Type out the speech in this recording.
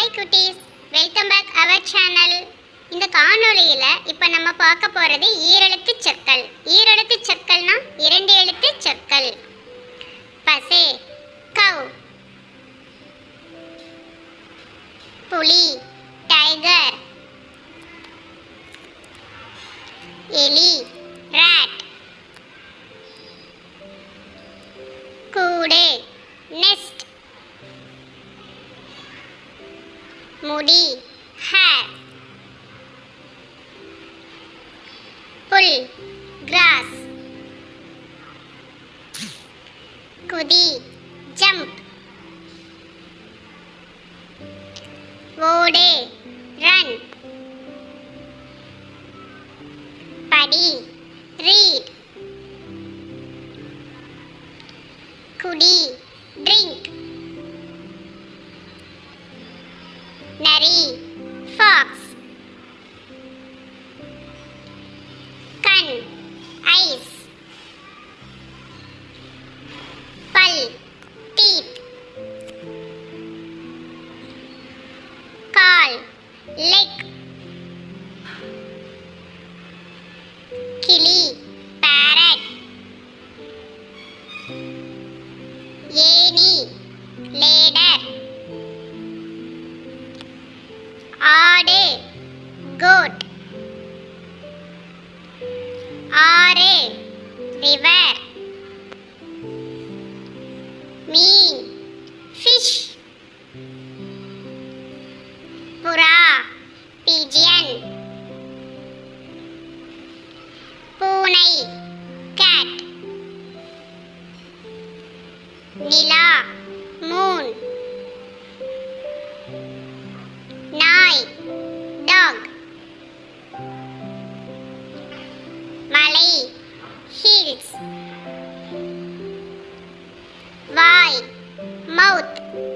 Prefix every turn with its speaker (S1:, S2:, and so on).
S1: Hi குட்டீஸ், welcome back our channel. இந்த காணொளியில இப்போ நம்ம பார்க்க போறது ஈரெழுத்து சொற்கள். ஈரெழுத்து சொற்கள்னா இரண்டு எழுத்து சொற்கள். பசு, கவ். புலி, டைகர். எலி, ராட். கூடு, நெஸ்ட். முடி, ஹேர். புல், கிராஸ். குதி, ஜம்ப். ஓடு, ரன். படி, ரீட். குடி, ட்ரிங்க். நரி, ஃபாக்ஸ். கண், ஐஸ். பல், டீத். கால், லெக். கிளி, பேரட். ஏணி, லேடர். ஆடு, கோட். ஆறு, ரிவர். மீன், ஃபிஷ். புறா, பிஜியன். பூனை, கேட். நிலா, மூன். நாய், டாக். மலை, ஹில்ஸ். வாய், மவுத்.